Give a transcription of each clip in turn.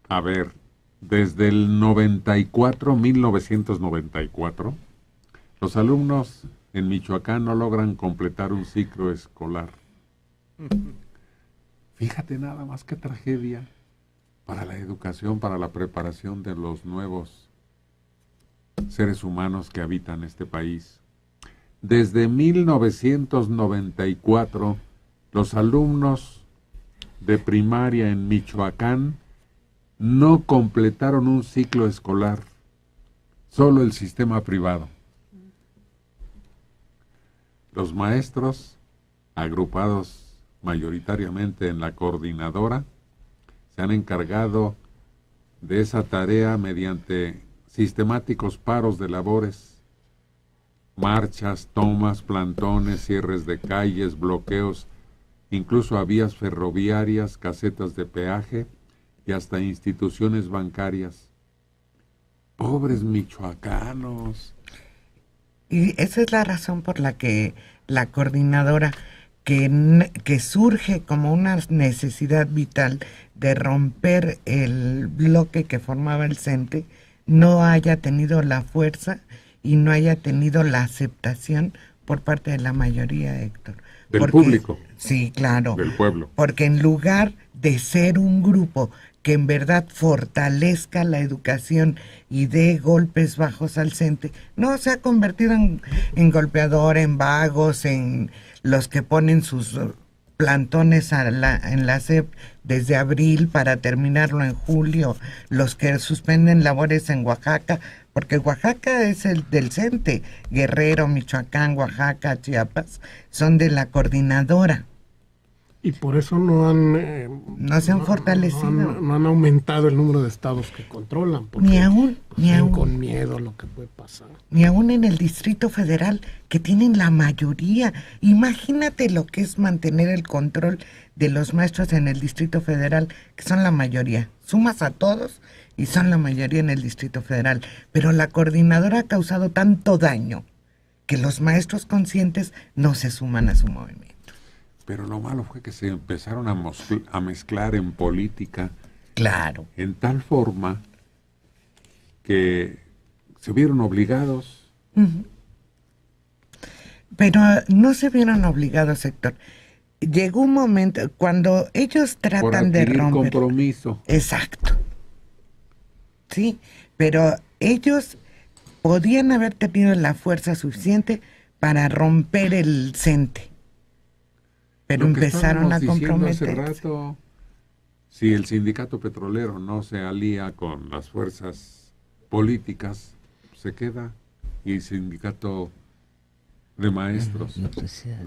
A ver, desde el 1994, los alumnos en Michoacán no logran completar un ciclo escolar. Fíjate nada más qué tragedia para la educación, para la preparación de los nuevos seres humanos que habitan este país. Desde 1994, los alumnos de primaria en Michoacán no completaron un ciclo escolar, solo el sistema privado. Los maestros, agrupados mayoritariamente en la coordinadora, se han encargado de esa tarea mediante sistemáticos paros de labores, marchas, tomas, plantones, cierres de calles, bloqueos, incluso a vías ferroviarias, casetas de peaje y hasta instituciones bancarias. Pobres michoacanos. Y esa es la razón por la que la coordinadora, que surge como una necesidad vital de romper el bloque que formaba el CENTE, no haya tenido la fuerza y no haya tenido la aceptación por parte de la mayoría, Héctor. Del público. Sí, claro. Del pueblo. Porque en lugar de ser un grupo que en verdad fortalezca la educación y dé golpes bajos al CENTE, no, se ha convertido en golpeador, en vagos, en los que ponen sus plantones en la SEP desde abril para terminarlo en julio, los que suspenden labores en Oaxaca, porque Oaxaca es el del CENTE, Guerrero, Michoacán, Oaxaca, Chiapas, son de la coordinadora. Y por eso no se han fortalecido. No han aumentado el número de estados que controlan. Porque, ni aún. Con miedo a lo que puede pasar. Ni aún en el Distrito Federal, que tienen la mayoría. Imagínate lo que es mantener el control de los maestros en el Distrito Federal, que son la mayoría. Sumas a todos y son la mayoría en el Distrito Federal. Pero la coordinadora ha causado tanto daño que los maestros conscientes no se suman a su movimiento. Pero lo malo fue que se empezaron a mezclar en política. Claro. En tal forma que se vieron obligados. Pero no se vieron obligados, Héctor. Llegó un momento cuando ellos tratan de romper compromiso. Exacto. Sí, pero ellos podían haber tenido la fuerza suficiente para romper el CENTE. Pero empezaron a comprometerse. Hace rato, si el sindicato petrolero no se alía con las fuerzas políticas, se queda. Y el sindicato de maestros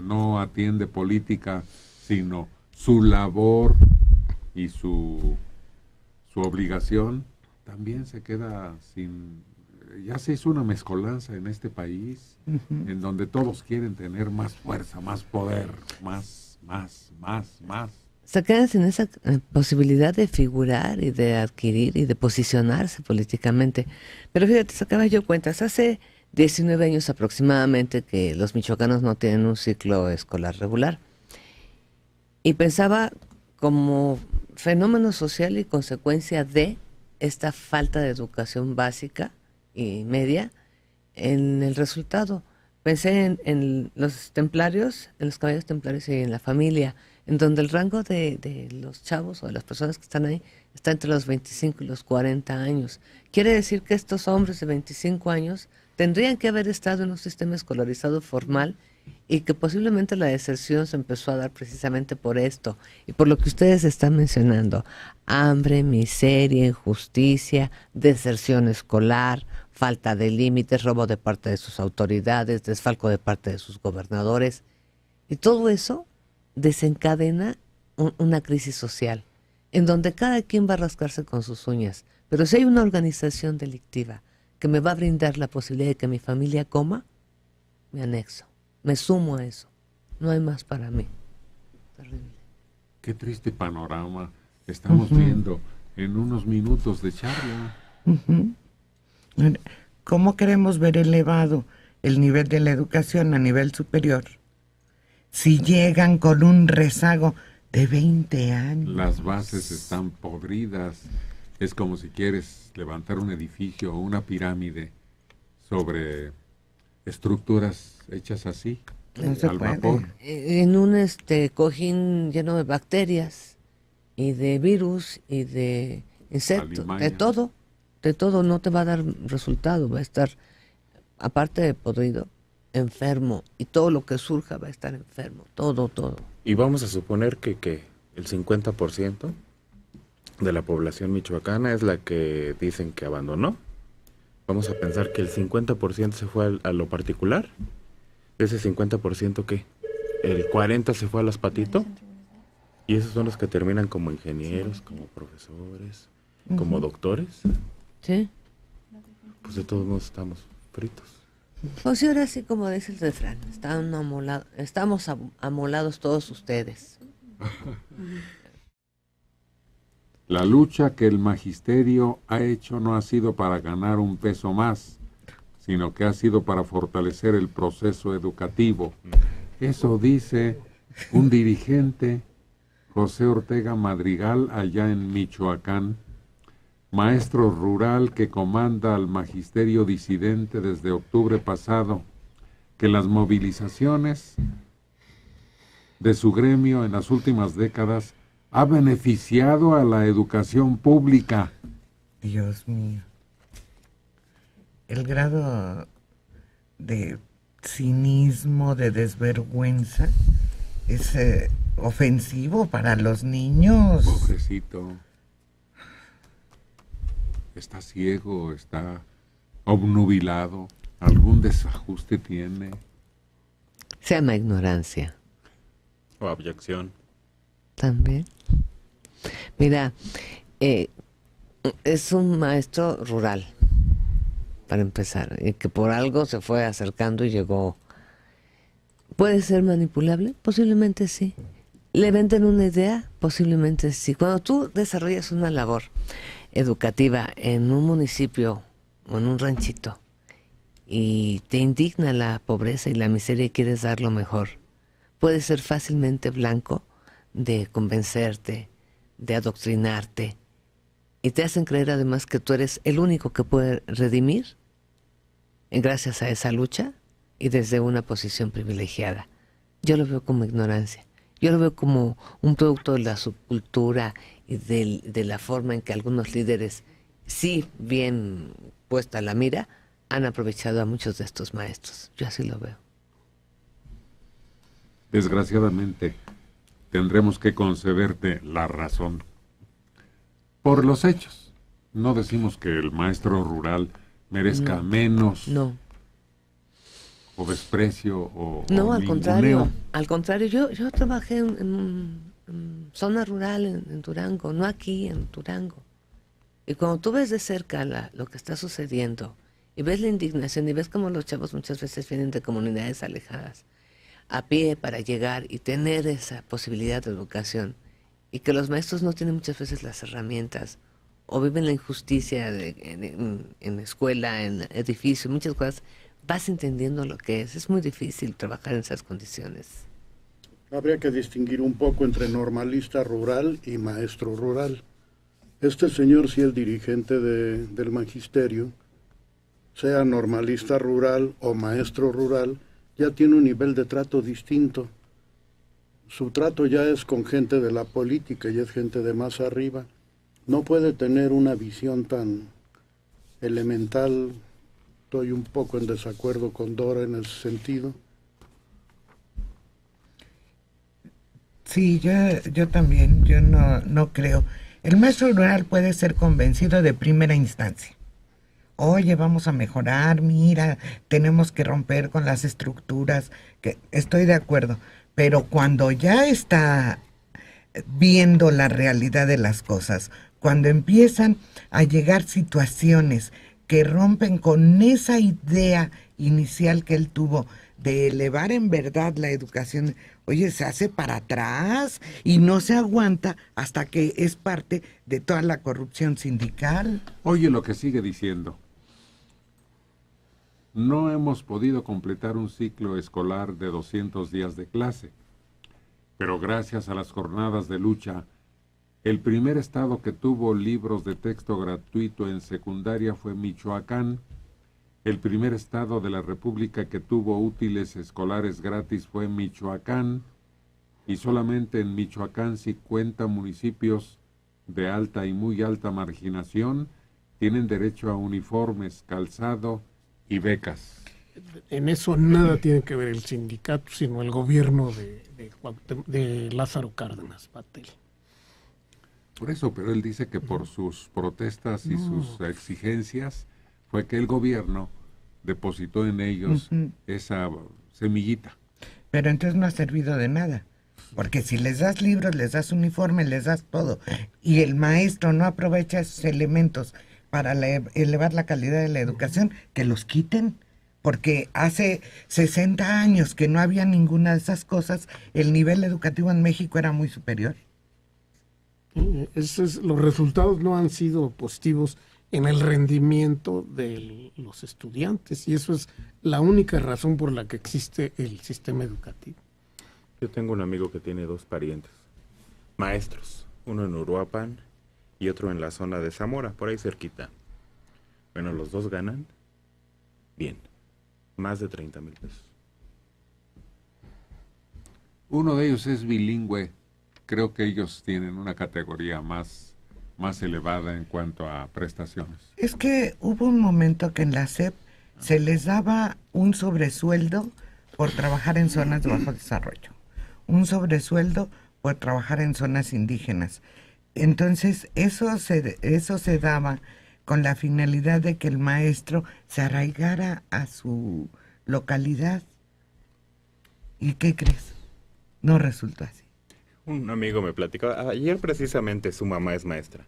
no atiende política, sino su labor y su obligación, también se queda sin. Ya se hizo una mezcolanza en este país, en donde todos quieren tener más fuerza, más poder, más. Se quedan sin esa posibilidad de figurar y de adquirir y de posicionarse políticamente. Pero fíjate, sacaba yo cuentas, hace 19 años aproximadamente que los michoacanos no tienen un ciclo escolar regular. Y pensaba como fenómeno social y consecuencia de esta falta de educación básica y media en el resultado. Pensé en los templarios, en los caballeros templarios y en la familia, en donde el rango de los chavos o de las personas que están ahí está entre los 25 y los 40 años. Quiere decir que estos hombres de 25 años tendrían que haber estado en un sistema escolarizado formal y que posiblemente la deserción se empezó a dar precisamente por esto y por lo que ustedes están mencionando: hambre, miseria, injusticia, deserción escolar, falta de límites, robo de parte de sus autoridades, desfalco de parte de sus gobernadores. Y todo eso desencadena una crisis social, en donde cada quien va a rascarse con sus uñas. Pero si hay una organización delictiva que me va a brindar la posibilidad de que mi familia coma, me anexo, me sumo a eso. No hay más para mí. Terrible. Qué triste panorama estamos viendo en unos minutos de charla. ¿Cómo queremos ver elevado el nivel de la educación a nivel superior si llegan con un rezago de 20 años? Las bases están podridas. Es como si quieres levantar un edificio o una pirámide sobre estructuras hechas así, No se al puede. vapor. En un cojín lleno de bacterias y de virus y de insectos, Alimañas. de todo no te va a dar resultado, va a estar, aparte de podrido, enfermo, y todo lo que surja va a estar enfermo, todo. Y vamos a suponer que el 50% de la población michoacana es la que dicen que abandonó. Vamos a pensar que el 50% se fue a lo particular. Ese 50% ¿qué? El 40% se fue a las patito. Y esos son los que terminan como ingenieros, como profesores, como doctores. ¿Sí? Pues de todos modos estamos fritos. Pues y ahora sí, como dice el refrán, estamos amolados todos ustedes. La lucha que el magisterio ha hecho no ha sido para ganar un peso más, sino que ha sido para fortalecer el proceso educativo. Eso dice un dirigente, José Ortega Madrigal, allá en Michoacán, maestro rural que comanda al magisterio disidente desde octubre pasado, que las movilizaciones de su gremio en las últimas décadas ha beneficiado a la educación pública. Dios mío. El grado de cinismo, de desvergüenza, es ofensivo para los niños. Pobrecito. Está ciego, está obnubilado, algún desajuste tiene. Se llama ignorancia. O abyección. También. Mira, es un maestro rural, para empezar, y que por algo se fue acercando y llegó. ¿Puede ser manipulable? Posiblemente sí. ¿Le venden una idea? Posiblemente sí. Cuando tú desarrollas una labor educativa en un municipio o en un ranchito y te indigna la pobreza y la miseria y quieres dar lo mejor, puedes ser fácilmente blanco de convencerte, de adoctrinarte, y te hacen creer además que tú eres el único que puede redimir gracias a esa lucha y desde una posición privilegiada. Yo lo veo como ignorancia. Yo lo veo como un producto de la subcultura y de la forma en que algunos líderes, sí bien puesta la mira, han aprovechado a muchos de estos maestros. Yo así lo veo. Desgraciadamente, tendremos que concederte la razón. Por los hechos. No decimos que el maestro rural merezca menos No. o desprecio o No, al ninguneo. contrario. Al contrario, yo trabajé en zona rural en Durango, no aquí, en Durango. Y cuando tú ves de cerca lo que está sucediendo, y ves la indignación, y ves cómo los chavos muchas veces vienen de comunidades alejadas, a pie para llegar y tener esa posibilidad de educación, y que los maestros no tienen muchas veces las herramientas, o viven la injusticia en escuela, en edificio, muchas cosas, vas entendiendo lo que es. Es muy difícil trabajar en esas condiciones. Habría que distinguir un poco entre normalista rural y maestro rural. Este señor, si es dirigente del magisterio, sea normalista rural o maestro rural, ya tiene un nivel de trato distinto. Su trato ya es con gente de la política, ya es gente de más arriba. No puede tener una visión tan elemental. Estoy un poco en desacuerdo con Dora en ese sentido. Sí, yo también, yo no creo. El maestro rural puede ser convencido de primera instancia. Oye, vamos a mejorar, mira, tenemos que romper con las estructuras, que estoy de acuerdo. Pero cuando ya está viendo la realidad de las cosas, cuando empiezan a llegar situaciones que rompen con esa idea inicial que él tuvo de elevar en verdad la educación, oye, se hace para atrás y no se aguanta hasta que es parte de toda la corrupción sindical. Oye lo que sigue diciendo. No hemos podido completar un ciclo escolar de 200 días de clase, pero gracias a las jornadas de lucha El primer estado que tuvo libros de texto gratuito en secundaria fue Michoacán. El primer estado de la República que tuvo útiles escolares gratis fue Michoacán. Y solamente en Michoacán 50 municipios de alta y muy alta marginación tienen derecho a uniformes, calzado y becas. En eso nada tiene que ver el sindicato, sino el gobierno de Lázaro Cárdenas Batel. Por eso, pero él dice que por sus protestas y sus exigencias fue que el gobierno depositó en ellos esa semillita. Pero entonces no ha servido de nada. Porque si les das libros, les das uniforme, les das todo, y el maestro no aprovecha esos elementos para elevar la calidad de la educación, que los quiten. Porque hace 60 años que no había ninguna de esas cosas, el nivel educativo en México era muy superior. Los resultados no han sido positivos en el rendimiento de los estudiantes, y eso es la única razón por la que existe el sistema educativo. Yo tengo un amigo que tiene 2 parientes, maestros, uno en Uruapan y otro en la zona de Zamora, por ahí cerquita. Bueno, los 2 ganan bien, más de 30,000 pesos. Uno de ellos es bilingüe. Creo que ellos tienen una categoría más elevada en cuanto a prestaciones. Es que hubo un momento que en la SEP se les daba un sobresueldo por trabajar en zonas de bajo desarrollo, un sobresueldo por trabajar en zonas indígenas. Entonces, eso se daba con la finalidad de que el maestro se arraigara a su localidad. ¿Y qué crees? No resultó así. Un amigo me platicaba, ayer precisamente su mamá es maestra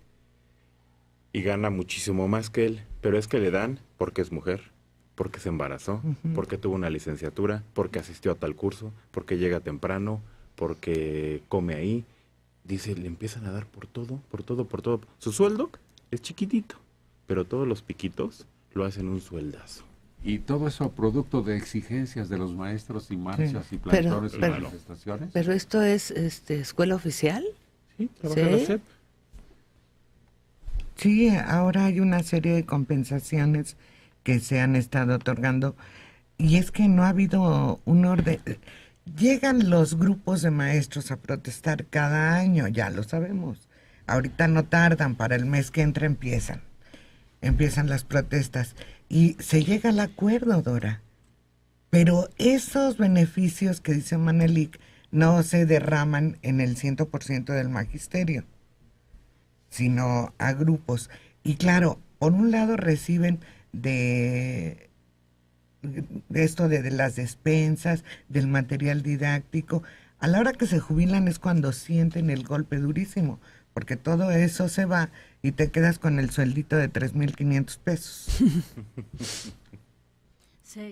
y gana muchísimo más que él, pero es que le dan porque es mujer, porque se embarazó, porque tuvo una licenciatura, porque asistió a tal curso, porque llega temprano, porque come ahí. Dice, le empiezan a dar por todo, por todo, por todo. Su sueldo es chiquitito, pero todos los piquitos lo hacen un sueldazo. Y todo eso producto de exigencias de los maestros y marchas y plantones y manifestaciones. Pero esto es escuela oficial. Sí, trabaja en la SEP. Sí, ahora hay una serie de compensaciones que se han estado otorgando, y es que no ha habido un orden. Llegan los grupos de maestros a protestar cada año, ya lo sabemos. Ahorita no tardan, para el mes que entra empiezan las protestas y se llega al acuerdo, Dora. Pero esos beneficios que dice Manelik no se derraman en el 100% del magisterio, sino a grupos. Y claro, por un lado reciben de esto de las despensas, del material didáctico. A la hora que se jubilan es cuando sienten el golpe durísimo, porque todo eso se va y te quedas con el sueldito de 3,500 pesos. Sí.